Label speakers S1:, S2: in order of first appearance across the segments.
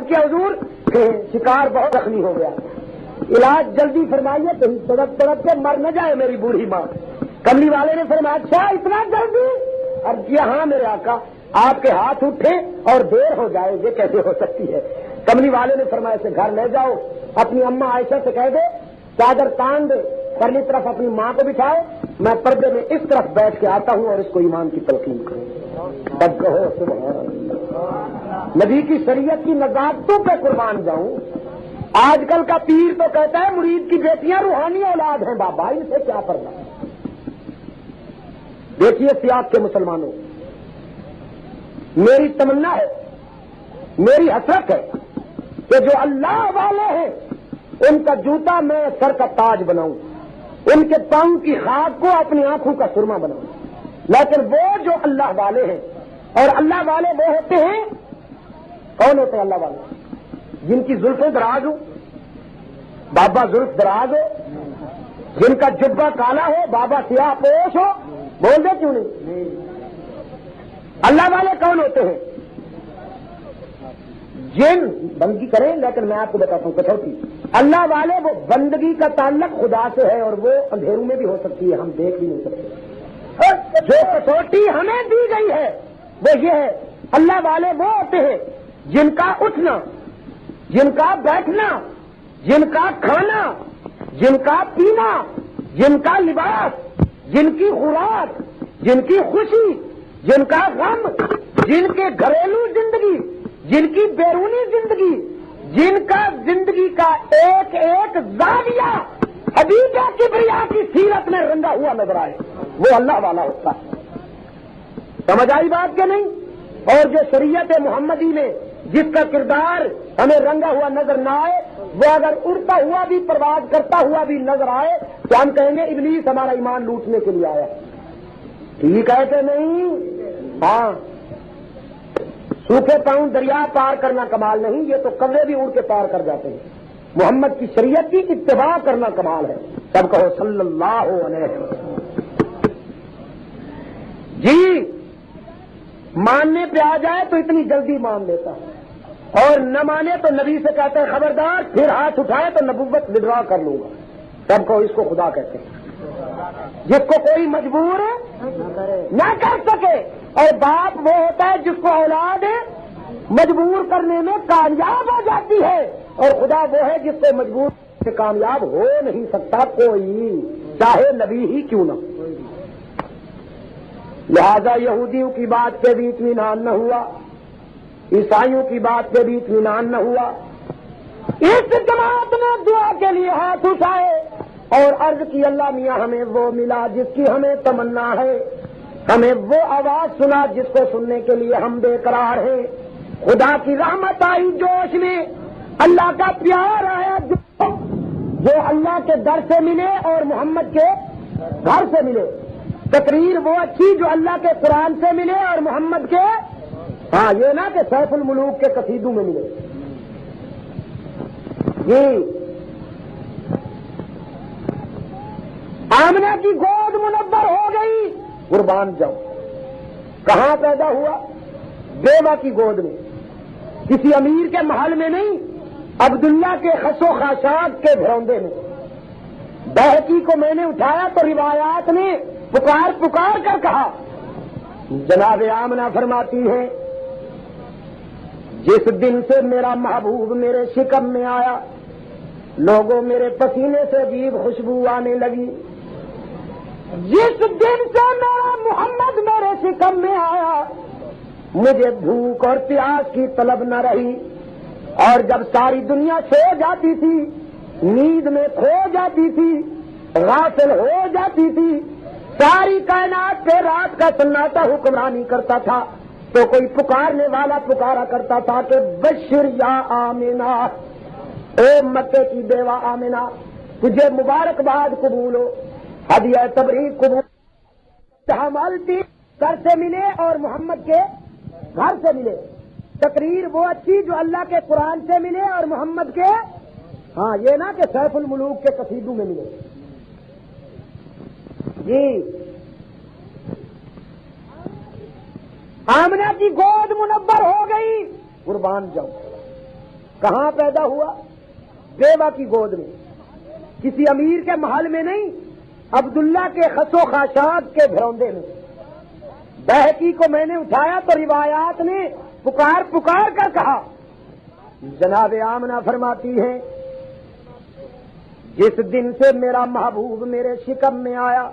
S1: عرض کیا حضور کہ شکار بہت زخمی ہو گیا، علاج جلدی فرمائیے کہیں تڑپ تڑپ کے مر نہ جائے میری بوڑھی ماں۔ کملی والے نے فرمایا اچھا اتنا جلدی؟ عرض کیا ہاں میرے آقا، آپ کے ہاتھ اٹھے اور دیر ہو جائے یہ کیسے ہو سکتی ہے؟ کملی والے نے فرمایا اسے گھر لے جاؤ، اپنی اماں عائشہ سے کہہ دے چادر تان دے، پرلی طرف اپنی ماں کو بٹھاؤ، میں پردے میں اس طرف بیٹھ کے آتا ہوں اور اس کو ایمان کی تلقین کروں۔ بد کہو سبحان اللہ، نبی کی شریعت کی نزاکتوں پہ قربان جاؤں۔ آج کل کا پیر تو کہتا ہے مرید کی بیٹیاں روحانی اولاد ہیں، بابا ان سے کیا پردہ۔ دیکھیے سیاق کے مسلمانوں، میری تمنا ہے، میری حسرت ہے کہ جو اللہ والے ہیں ان کا جوتا میں سر کا تاج بناؤں، ان کے پاؤں کی خاک کو اپنی آنکھوں کا سرما بناؤں، لیکن وہ جو اللہ والے ہیں، اور اللہ والے وہ ہوتے ہیں، کون ہوتے ہیں اللہ والے؟ جن کی زلفیں دراز ہو، بابا زلف دراز ہو، جن کا جبہ کالا ہو، بابا سیاہ پوش ہو، بول دے کیوں نہیں؟ اللہ والے کون ہوتے ہیں؟ جن بندگی کریں، لیکن میں آپ کو بتاتا ہوں کٹوتی، اللہ والے وہ بندگی کا تعلق خدا سے ہے، اور وہ اندھیروں میں بھی ہو سکتی ہے، ہم دیکھ بھی نہیں سکتے۔ جو کٹوتی ہمیں دی گئی ہے وہ یہ ہے، اللہ والے وہ ہوتے ہیں جن کا اٹھنا، جن کا بیٹھنا، جن کا کھانا، جن کا پینا، جن کا لباس، جن کی خوراک، جن کی خوشی، جن کا غم، جن کے گھریلو زندگی، جن کی بیرونی زندگی، جن کا زندگی کا ایک ایک زاویہ حبیب کبریا کی سیرت میں رنگا ہوا نظر آئے، وہ اللہ والا ہوتا ہے۔ سمجھ آئی بات کہ نہیں؟ اور جو شریعت محمدی میں جس کا کردار ہمیں رنگا ہوا نظر نہ آئے، وہ اگر اڑتا ہوا بھی پرواز کرتا ہوا بھی نظر آئے تو ہم کہیں گے ابلیس ہمارا ایمان لوٹنے کے لیے آیا۔ ٹھیک ہے کہ نہیں؟ ہاں، سوکھے پاؤں دریا پار کرنا کمال نہیں، یہ تو کوے بھی اڑ کے پار کر جاتے ہیں۔ محمد کی شریعت کی اتباع کرنا کمال ہے۔ سب کہو صلی اللہ علیہ وسلم۔ جی ماننے پہ آ جائے تو اتنی جلدی مان لیتا ہے، اور نہ مانے تو نبی سے کہتا ہے خبردار، پھر ہاتھ اٹھائے تو نبوت وڈرا کر لوں گا۔ سب کو اس کو خدا کہتے ہیں، جس کو کوئی مجبور نہ کر سکے، اور باپ وہ ہوتا ہے جس کو اولاد مجبور کرنے میں کامیاب ہو جاتی ہے، اور خدا وہ ہے جس کو مجبور سے کامیاب ہو نہیں سکتا کوئی، چاہے نبی ہی کیوں نہ۔ لہذا یہودیوں کی بات پہ بھی اطمینان نہ ہوا، عیسائیوں کی بات پہ بھی اطمینان نہ ہوا۔ اس جماعت نے دعا کے لیے ہاتھ اٹھائے اور عرض کی اللہ میاں ہمیں وہ ملا جس کی ہمیں تمنا ہے، ہمیں وہ آواز سنا جس کو سننے کے لیے ہم بے قرار ہیں۔ خدا کی رحمت آئی جوش میں، اللہ کا پیار آیا جو اللہ کے در سے ملے اور محمد کے گھر سے ملے۔ تقریر وہ اچھی جو اللہ کے قرآن سے ملے اور محمد کے، ہاں یہ نا کہ سیف الملوک کے قصیدوں میں ملے۔ یہ آمنہ کی گود منور ہو گئی، قربان جاؤ۔ کہاں پیدا ہوا؟ بیوہ کی گود میں، کسی امیر کے محل میں نہیں، عبداللہ کے خس و خاشاک کے گھروندے میں۔ بہتی کو میں نے اٹھایا تو روایات نے پکار پکار کر کہا۔ جناب آمنہ فرماتی ہے جس دن سے میرا محبوب میرے شکم میں آیا، لوگوں میرے پسینے سے عجیب خوشبو آنے لگی۔ جس دن سے میرا محمد میرے شکم میں آیا، مجھے بھوک اور پیاس کی طلب نہ رہی، اور جب ساری دنیا سو جاتی تھی، نیند میں کھو جاتی تھی، غافل ہو جاتی تھی، ساری کائنات پہ رات کا سناٹا حکمرانی کرتا تھا، تو کوئی پکارنے والا پکارا کرتا تھا کہ بشر یا آمنہ، اے مکے کی بیوہ آمنہ، تجھے مبارکباد قبول ہو، ہدیہ تبریک قبول۔ جہاں مالتی گھر سے ملے اور محمد کے گھر سے ملے، تقریر وہ اچھی جو اللہ کے قرآن سے ملے اور محمد کے، ہاں یہ نا کہ سیف الملوک کے قصیدوں میں ملے۔ جی آمنہ کی گود منور ہو گئی، قربان جاؤ۔ کہاں پیدا ہوا؟ بیوہ کی گود میں، کسی امیر کے محل میں نہیں، عبداللہ کے خس و خاشاک کے گھروندے میں۔ بہکی کو میں نے اٹھایا تو روایات نے پکار پکار کر کہا۔ جناب آمنہ فرماتی ہے جس دن سے میرا محبوب میرے شکم میں آیا،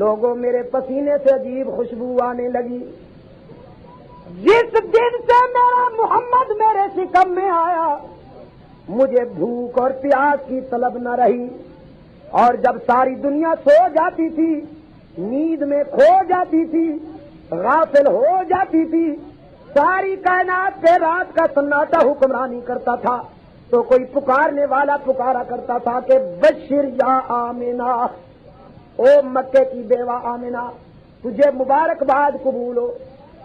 S1: لوگوں میرے پسینے سے عجیب خوشبو آنے لگی۔ جس دن سے میرا محمد میرے شکم میں آیا، مجھے بھوک اور پیاس کی طلب نہ رہی، اور جب ساری دنیا سو جاتی تھی، نیند میں کھو جاتی تھی، غافل ہو جاتی تھی، ساری کائنات پہ رات کا سناٹا حکمرانی کرتا تھا، تو کوئی پکارنے والا پکارا کرتا تھا کہ بشر یا آمنہ، او مکے کی بیوہ آمنہ، تجھے مبارکباد قبول ہو،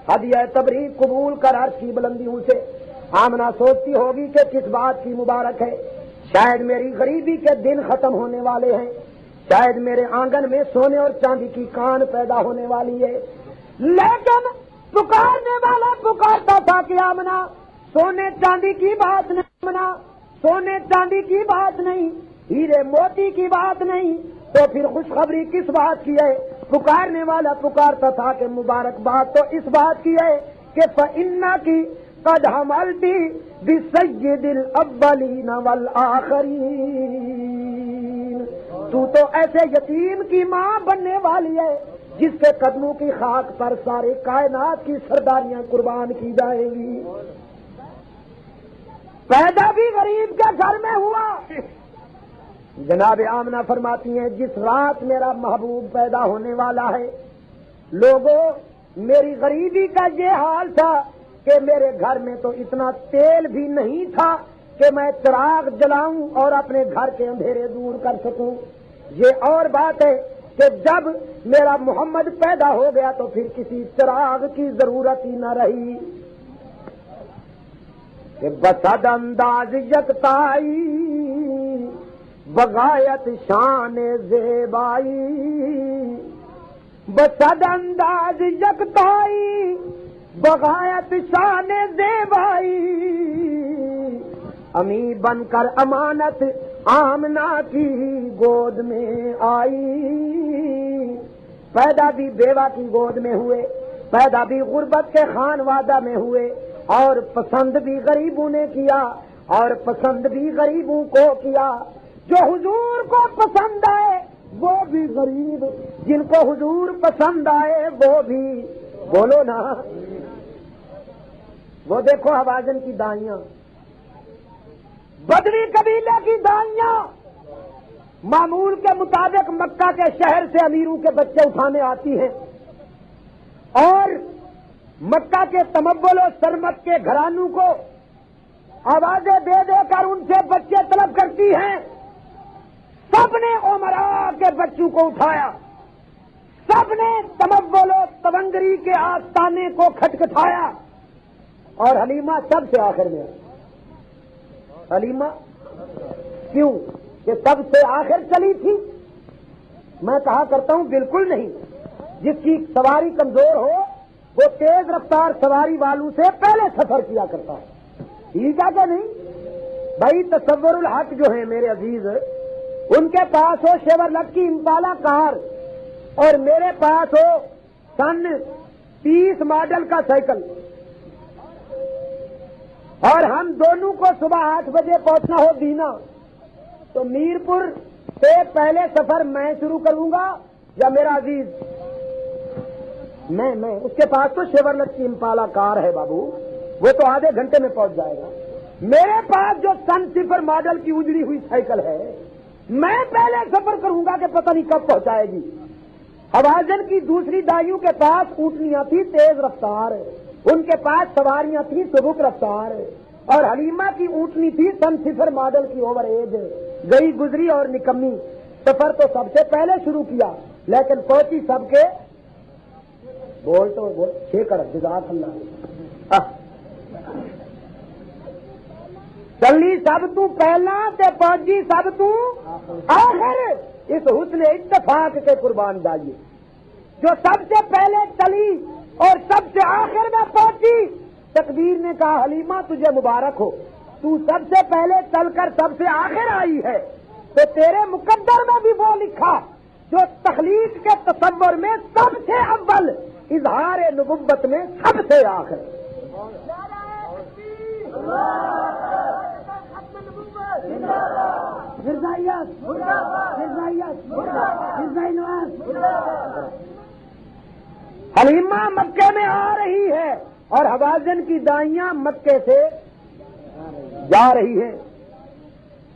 S1: ہدیہ تبریک قبول کر عرش کی بلندیوں سے۔ آمنہ سوچتی ہوگی کہ کس بات کی مبارک ہے، شاید میری غریبی کے دن ختم ہونے والے ہیں، شاید میرے آنگن میں سونے اور چاندی کی کان پیدا ہونے والی ہے۔ لیکن پکارنے والا پکارتا تھا کہ آمنہ سونے چاندی کی بات نہیں، آمنہ سونے چاندی کی بات نہیں، ہیرے موتی کی بات نہیں، تو پھر خوشخبری کس بات کی ہے؟ پکارنے والا پکارتا تھا کہ مبارکباد تو اس بات کی ہے کہ فَإِنَّكِ قَدْ حَمَلْتِ بِسَيِّدِ الْأَوَّلِينَ وَالْآخِرِينَ، تو ایسے یتیم کی ماں بننے والی ہے جس کے قدموں کی خاک پر سارے کائنات کی سرداریاں قربان کی جائیں گی۔ پیدا بھی غریب کے گھر میں ہوا۔ جناب آمنہ فرماتی ہیں جس رات میرا محبوب پیدا ہونے والا ہے، لوگوں میری غریبی کا یہ حال تھا کہ میرے گھر میں تو اتنا تیل بھی نہیں تھا کہ میں چراغ جلاؤں اور اپنے گھر کے اندھیرے دور کر سکوں۔ یہ اور بات ہے کہ جب میرا محمد پیدا ہو گیا تو پھر کسی چراغ کی ضرورت ہی نہ رہی۔ کہ بسد انداز یکتائی بغایت شان زیبائی، بسد انداز یکتائی بغایت شان زیبائی، امی بن کر امانت آمنہ کی گود میں آئی۔ پیدا بھی بیوہ کی گود میں ہوئے، پیدا بھی غربت کے خانوادہ میں ہوئے، اور پسند بھی غریبوں نے کیا، اور پسند بھی غریبوں کو کیا۔ جو حضور کو پسند آئے وہ بھی غریب، جن کو حضور پسند آئے وہ بھی، بولو نا، وہ دیکھو حوازن کی دائیاں، بدوی قبیلے کی دائیاں معمول کے مطابق مکہ کے شہر سے امیروں کے بچے اٹھانے آتی ہیں، اور مکہ کے تمول و سرمت کے گھرانوں کو آوازیں دے دے کر ان سے بچے طلب کرتی ہیں۔ سب نے عمراء کے بچوں کو اٹھایا، سب نے تمول و تونگری کے آستانے کو کھٹکھٹایا، اور حلیمہ سب سے آخر میں آئی۔ حلیمہ کیوں؟ کہ سب سے آخر چلی تھی؟ میں کہا کرتا ہوں بالکل نہیں، جس کی سواری کمزور ہو وہ تیز رفتار سواری والوں سے پہلے سفر کیا کرتا ہے، ٹھیک ہے کہ نہیں؟ بھائی تصور الحق جو ہیں میرے عزیز، ان کے پاس ہو شیورلٹ کی امپالا کار اور میرے پاس ہو سن 30 ماڈل کا سائیکل، اور ہم دونوں کو صبح 8 بجے پہنچنا ہو دینا، تو میرپور سے پہلے سفر میں شروع کروں گا یا میرا عزیز؟ میں اس کے پاس تو شیورلٹ کی امپالا کار ہے بابو، وہ تو آدھے گھنٹے میں پہنچ جائے گا۔ میرے پاس جو سن 0 ماڈل کی اجڑی ہوئی سائیکل ہے، میں پہلے سفر کروں گا کہ پتہ نہیں کب پہنچائے گی۔ حوازن کی دوسری دائیوں کے پاس اونٹنیاں تھی تیز رفتار، ان کے پاس سواریاں تھیں سبک رفتار، اور حلیمہ کی اونٹنی تھی سن 0 ماڈل کی اوور ایج، گئی گزری اور نکمی۔ سفر تو سب سے پہلے شروع کیا، لیکن پہنچی سب کے بول تو بول 6 کر جزاک اللہ، چلی سب تو پہلا تے پہنچی سب تو آخر۔ اس حسن اتفاق کے قربان جائیے، جو سب سے پہلے چلی اور سب سے آخر میں پہنچی، تقدیر نے کہا حلیمہ تجھے مبارک ہو، تو سب سے پہلے چل کر سب سے آخر آئی ہے، تو تیرے مقدر میں بھی وہ لکھا جو تخلیق کے تصور میں سب سے اول، اظہار نبوت میں سب سے آخر۔ حلیمہ مکے میں آ رہی ہے اور حوازن کی دائیاں مکے سے جا رہی ہے۔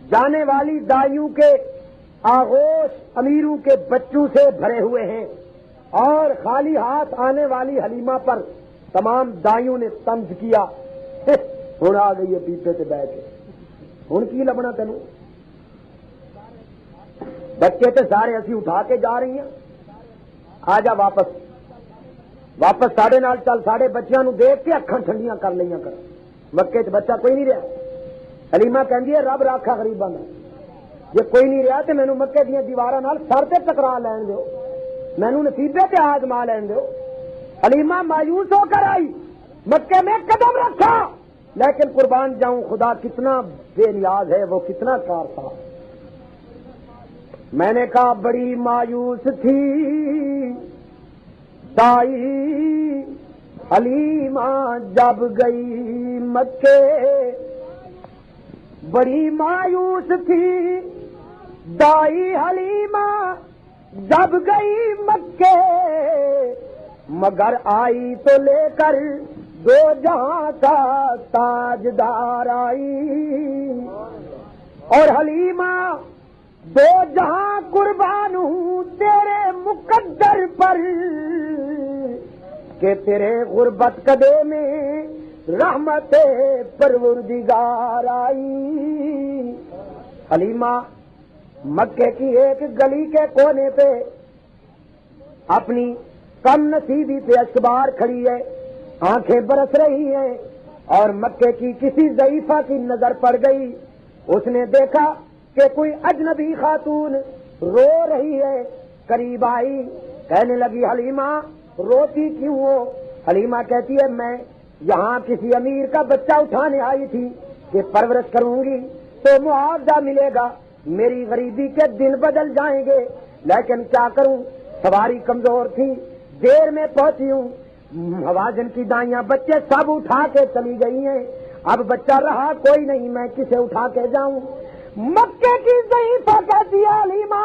S1: جانے والی دائیوں کے آغوش امیروں کے بچوں سے بھرے ہوئے ہیں، اور خالی ہاتھ آنے والی حلیمہ پر تمام دائیوں نے طنز کیا، ہن آ گئی ہے پیپے سے بیٹھ کے، ہن کی لبنا تینوں؟ بچے تے سارے اسی اٹھا کے جا رہی ہیں، آ جا واپس ساڈے نال چل، ساڈے بچیاں نو دیکھ کے اکھاں ٹھنڈیاں کر لئیاں کر۔ مکے چ بچہ کوئی نہیں رہا۔ حلیمہ کہندی ہے رب راکھا غریباں دا، جے کوئی نہیں رہا تے مینوں مکے دیاں دیواراں نال سر تے ٹکرا لین دیو، مینوں نصیبے تے آزما لین دیو۔ حلیمہ مایوس ہو کر آئی، مکے میں قدم رکھا، لیکن قربان جاؤں خدا کتنا بے نیاز ہے، وہ کتنا کار تھا۔ میں نے کہا بڑی مایوس تھی دائی حلیمہ جب گئی مکے، بڑی مایوس تھی دائی حلیمہ جب گئی مکے، مگر آئی تو لے کر دو جہاں کا تاجدار آئی، اور حلیمہ دو جہاں قربان ہوں تیرے مقدر پر، کہ تیرے غربت قدے میں رحمت پروردگار آئی۔ حلیمہ مکے کی ایک گلی کے کونے پہ اپنی کم نصیبی پہ اشکبار کھڑی ہے، آنکھیں برس رہی ہیں، اور مکے کی کسی ضعیفہ کی نظر پڑ گئی۔ اس نے دیکھا کہ کوئی اجنبی خاتون رو رہی ہے، قریب آئی، کہنے لگی حلیمہ روتی کیوں ہو؟ حلیمہ کہتی ہے میں یہاں کسی امیر کا بچہ اٹھانے آئی تھی کہ پرورش کروں گی تو معاوضہ ملے گا، میری غریبی کے دن بدل جائیں گے، لیکن کیا کروں، سواری کمزور تھی، دیر میں پہنچی ہوں، حوازن کی دائیاں بچے سب اٹھا کے چلی گئی ہیں، اب بچہ رہا کوئی نہیں، میں کسے اٹھا کے جاؤں؟ مکے کی ضعیفہ کہتی ہے حلیمہ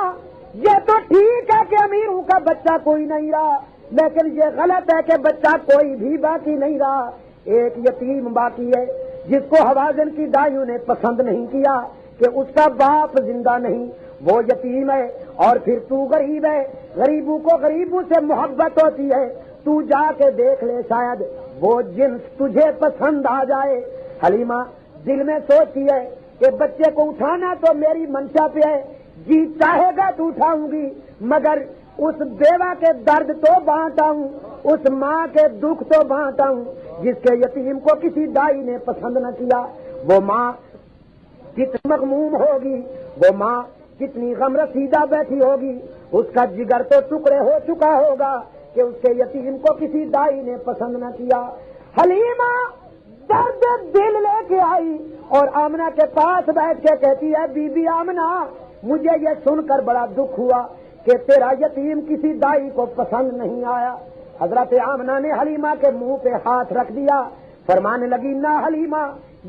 S1: یہ تو ٹھیک ہے کہ امیروں کا بچہ کوئی نہیں رہا، لیکن یہ غلط ہے کہ بچہ کوئی بھی باقی نہیں رہا، ایک یتیم باقی ہے جس کو حوازن کی دائیوں نے پسند نہیں کیا کہ اس کا باپ زندہ نہیں، وہ یتیم ہے، اور پھر تو غریب ہے، غریبوں کو غریبوں سے محبت ہوتی ہے، تو جا کے دیکھ لے شاید وہ جنس تجھے پسند آ جائے۔ حلیمہ دل میں سوچتی ہے کہ بچے کو اٹھانا تو میری منشا پہ ہے، جی چاہے گا تو اٹھاؤں گی، مگر اس بیوہ کے درد تو بانٹا ہوں، اس ماں کے دکھ تو بانٹا ہوں جس کے یتیم کو کسی دائی نے پسند نہ کیا۔ وہ ماں کتنی مغموم ہوگی، وہ ماں کتنی غم رسیدہ بیٹھی ہوگی، اس کا جگر تو ٹکڑے ہو چکا ہوگا کہ اس کے یتیم کو کسی دائی نے پسند نہ کیا۔ حلیمہ درد دل لے کے آئی اور آمنہ کے پاس بیٹھ کے کہتی ہے بی بی آمنہ مجھے یہ سن کر بڑا دکھ ہوا کہ تیرا یتیم کسی دائی کو پسند نہیں آیا۔ حضرت آمنہ نے حلیمہ کے منہ پہ ہاتھ رکھ دیا، فرمانے لگی نہ حلیمہ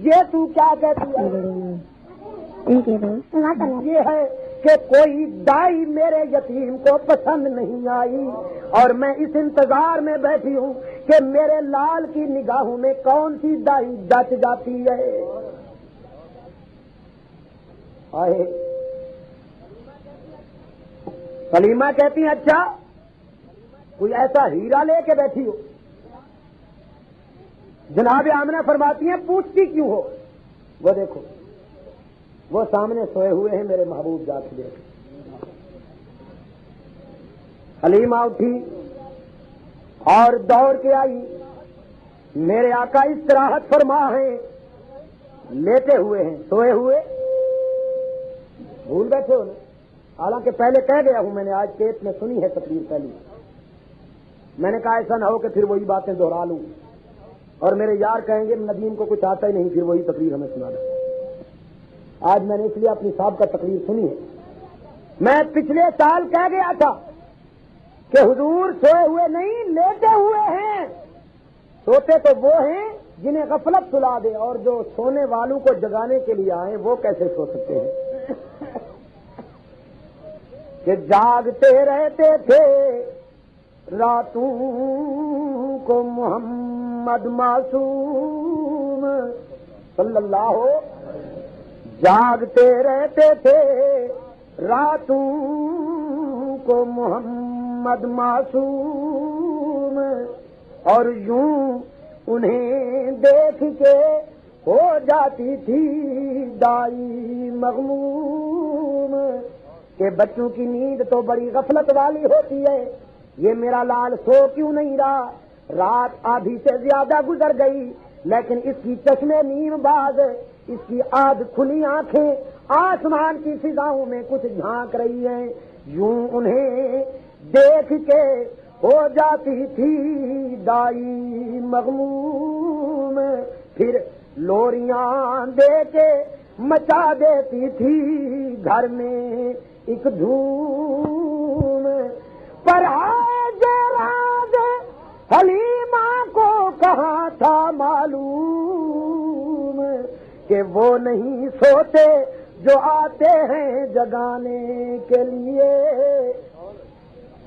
S1: یہ تو کیا کہتی ہے؟ یہ ہے کہ کوئی دائی میرے یتیم کو پسند نہیں آئی، اور میں اس انتظار میں بیٹھی ہوں کہ میرے لال کی نگاہوں میں کون سی دائی جچ جاتی ہے۔ آئے حلیمہ کہتی ہیں اچھا کوئی ایسا ہیرا لے کے بیٹھی ہو؟ جناب آمنہ فرماتی ہیں پوچھتی کیوں ہو؟ وہ دیکھو وہ سامنے سوئے ہوئے ہیں میرے محبوب جا کے دیکھ۔ حلیمہ اٹھی اور دوڑ کے آئی، میرے آقا استراحت فرما ہیں، لیٹے ہوئے ہیں، سوئے ہوئے، بھول بیٹھے ہو نا؟ حالانکہ پہلے کہہ گیا ہوں میں نے، آج کیس میں سنی ہے تقریر پہلی، میں نے کہا ایسا نہ ہو کہ پھر وہی باتیں دوہرا لوں اور میرے یار کہیں گے ندیم کو کچھ آتا ہی نہیں، پھر وہی تقریر ہمیں سنانا۔ آج میں نے اس لیے اپنی صاحب کا تقریر سنی ہے. میں پچھلے سال کہہ گیا تھا کہ حضور سوئے ہوئے نہیں لیٹے ہوئے ہیں. سوتے تو وہ ہیں جنہیں غفلت سلا دے، اور جو سونے والوں کو جگانے کے لیے آئے وہ کیسے سو سکتے ہیں؟ کہ جاگتے رہتے تھے راتوں کو محمد معصوم صلی اللہ، جاگتے رہتے تھے راتوں کو محمد معصوم، اور یوں انہیں دیکھ کے ہو جاتی تھی دائی مغموم. کہ بچوں کی نیند تو بڑی غفلت والی ہوتی ہے، یہ میرا لال سو کیوں نہیں رہا؟ رات آدھی سے زیادہ گزر گئی لیکن اس کی چشمے نیم باز، اس کی آدھ کھلی آنکھیں آسمان کی فضاؤں میں کچھ جھانک رہی ہیں. یوں انہیں دیکھ کے ہو جاتی تھی دائی مغموم، پھر لوریاں دے کے مچا دیتی تھی گھر میں ایک دھوم. پر آئے جراز حلیمہ کو کہاں تھا معلوم کہ وہ نہیں سوتے جو آتے ہیں جگانے کے لیے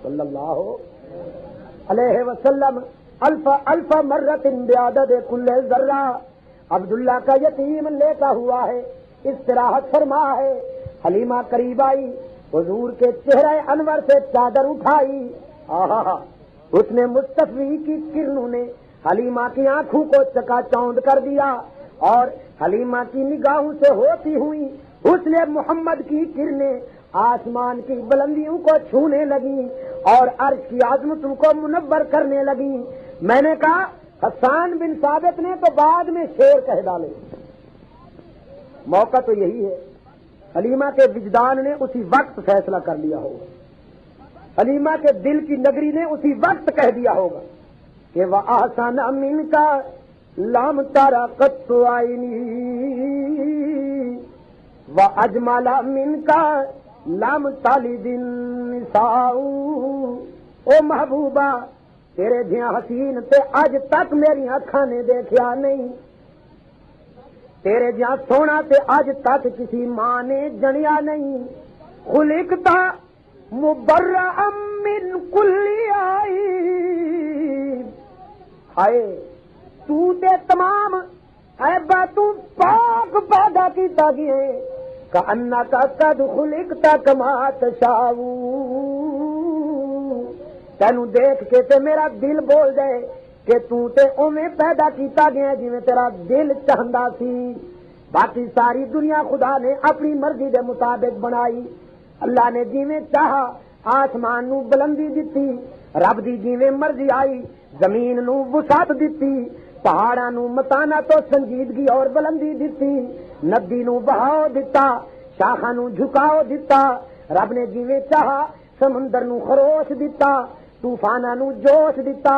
S1: صلی اللہ علیہ وسلم. الف مرت بعدد کل ذرہ. عبداللہ کا یتیم لیٹا ہوا ہے، استراحت فرما ہے. حلیمہ قریب آئی، حضور کے چہرے انور سے چادر اٹھائی. حسن مصطفی کی کرنوں نے حلیمہ کی آنکھوں کو چکا چوند کر دیا، اور حلیمہ کی نگاہوں سے ہوتی ہوئی حسن محمد کی کرنیں آسمان کی بلندیوں کو چھونے لگیں اور عرش کی عظمتوں کو منور کرنے لگیں. میں نے کہا حسان بن ثابت نے تو بعد میں شعر کہہ ڈالے. موقع تو یہی ہے، حلیمہ کے وجدان نے اسی وقت فیصلہ کر لیا ہوگا، حلیمہ کے دل کی نگری نے اسی وقت کہہ دیا ہوگا کہ وَأَحْسَنَ مِنْكَ لَمْ تَرَ قَطُّ عَيْنِي وَأَجْمَلَ مِنْكَ لَمْ تَلِدِ النِّسَاءُ. او محبوبہ تیرے جیاں حسین تے اج تک میری اکھاں نے دیکھیا نہیں، تیرے جیاں سونا تے اج تک کسی ماں نے جنیا نہیں. خلقتا مبرأ من کل عیب. ہائے تو تے تمام عیباں تو پاک پیدا کیتا گیا ہے. کأنک قد خلقت کما تشاء. تینوں دیکھ کے تے میرا دل بول جائے کہ تو تے اوویں پیدا کیتا گیا جویں تیرا دل چاہندا سی. باقی ساری دنیا خدا نے اپنی مرضی دے مطابق بنائی. اللہ نے جویں چاہا آسمان نو بلندی دتی، رب دی جویں مرضی آئی زمین نو وسعت دتی، پہاڑاں نو متانت تو سنجیدگی اور بلندی دتی، ندی نو بہاؤ دتا، شاخاں نو جھکاؤ دتا. رب نے جویں چاہا سمندر نو خروش دتا، طوفاناں نو جوش دتا،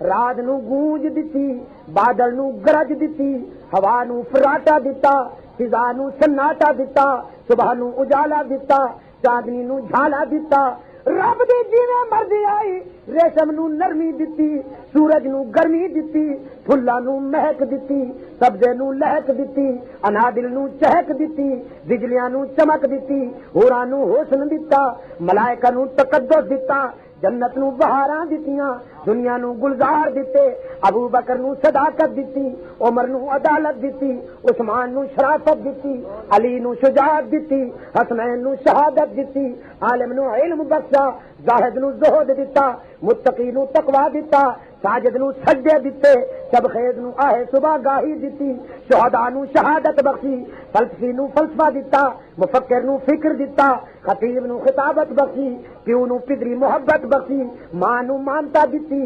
S1: رات نو گونج دتی، بادل نو گرج دتی، ہوا نو فراٹا دتا، فضا نو سناٹا دتا، صبح نو اجالا دتا، چاندنی نو جھالا دتا. رب دی جویں مرضی آئی ریشم نو نرمی دتی، سورج نو گرمی دتی، پھلاں نو مہک دتی، سبزے نو لہک دتی، انادل نو چہک دتی، بجلیاں نو چمک دتی، ہوراں نو حسن دتا، ملائکہ نو تقدس دتا، جنت نو بہاراں دتیاں، دنیا نو گلزار دیتے، ابو بکر نو صداقت دیتی، عمر نو عدالت دیتی، عثمان نو شرافت دیتی، علی نو شجاعت دیتی، حسنین نو شہادت دیتی، عالم نو علم بخشا، زاہد نو زہد دیتا، متقی نو تقوی دیتا، ساجد نو سجدے دیتے، سب خیز نو آہ صبح گاہی دیتی، شہداء نو شہادت بخشی، فلسفی نو فلسفہ دیتا، مفکر نو فکر دیتا، خطیب نو خطابت بخشی، پیو نو پدری محبت بخشی، ماں نو مانتا دیتی.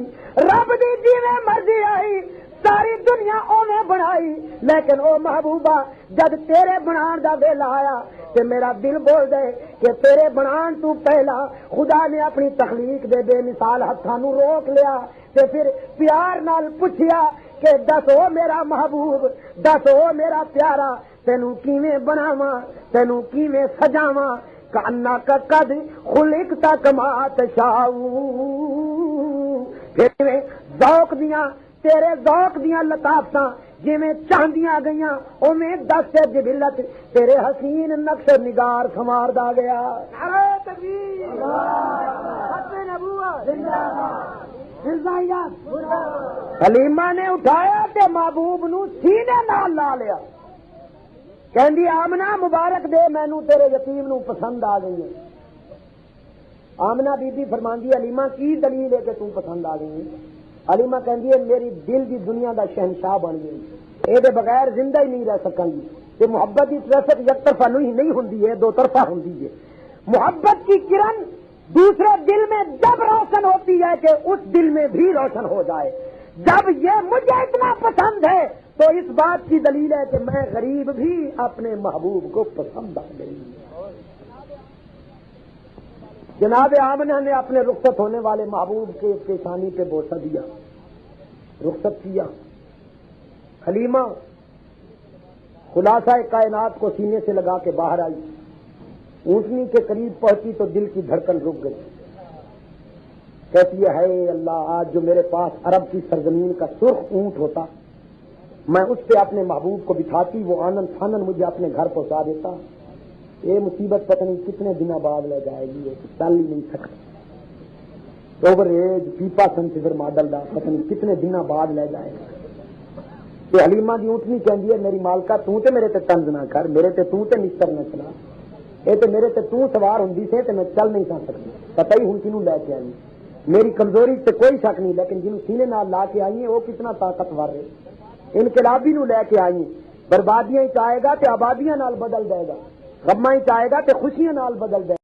S1: رب دی جویں مرضی آئی ساری دنیا اوویں بنائی، لیکن او محبوبہ جد تیرے بنان دا ویلا آیا تے میرا دل بول دے کہ تیرے بنان تو پہلا خدا نے اپنی تخلیق دے بے مثال ہتھاں نو روک لیا تے پھر پیار نال پوچھیا کہ دس او میرا محبوب، دس او میرا پیارا تینوں کیویں بناواں تینوں کیویں سجاواں کانا کا قد خلقتا کما تشاؤ پھر ذوق دیاں تیرے ذوق دیاں لطافتاں جویں چاندیاں گئیاں اوویں دست جبلت تیرے حسین نقش نگار سنواردا گیا نعرہ تکبیر ختم نبوت زندہ باد حلیمہ نے اٹھایا تے محبوب نو سینے نال لا لیا کہندی آمنہ مبارک دے مینوں تیرے یتیم نو پسند آ گئی ہے آمنہ بی بی فرماندی حلیمہ کی دلیل ہے کہ تم پسند آ گئی ہے حلیمہ کہندی ہے میری دل دی دنیا دا شہنشاہ بن گئی اے دے بغیر زندہ ہی نہیں رہ سکاں گی تے محبت کی طرف یک طرفہ نہیں ہوندی ہے دو طرفہ ہوندی ہے محبت کی کرن دوسرے دل میں جب روشن ہوتی ہے کہ اس دل میں بھی روشن ہو جائے جب یہ مجھے اتنا پسند ہے تو اس بات کی دلیل ہے کہ میں غریب بھی اپنے محبوب کو پسند آ گئی جناب آمنہ نے اپنے رخصت ہونے والے محبوب کے پیشانی پہ بوسہ دیا رخصت کیا حلیمہ خلاصہ کائنات کو سینے سے لگا کے باہر آئی اونٹنی کے قریب پہنچی تو دل کی دھڑکن رک گئی کہتی ہے اللہ آج جو میرے پاس عرب کی سرزمین کا سرخ اونٹ ہوتا میں اس پہ اپنے محبوب کو بٹھاتی وہ آنن فانن مجھے اپنے گھر پہنچا دیتا یہ مصیبت پتہ نہیں کتنے دنوں بعد لے جائے گی یہ چل ہی نہیں سکتا اوور ایج پیپا کنسیڈر ماڈل دا پتہ نہیں کتنے دنوں بعد لے جائے گا تو حلیمہ دی اونٹنی کہندی ہے میری مالکہ تو تے میرے تے طنز نہ کر میرے تے تو تے مستر نہ چلا اے تے میرے تے تو سوار ہوندی سے تے میں چل نہیں سکتی پتہ ہی ہن کینوں لے کے آئی میری کمزوری تے کوئی شک نہیں لیکن جنوں سینے نال لا کے آئی ہیں وہ کتنا طاقتور ہے انقلابی نو لے کے آئی بربادیاں چاہے گا تے آبادیاں نال بدل دے گا غماں چاہے گا تے خوشیاں نال بدل دے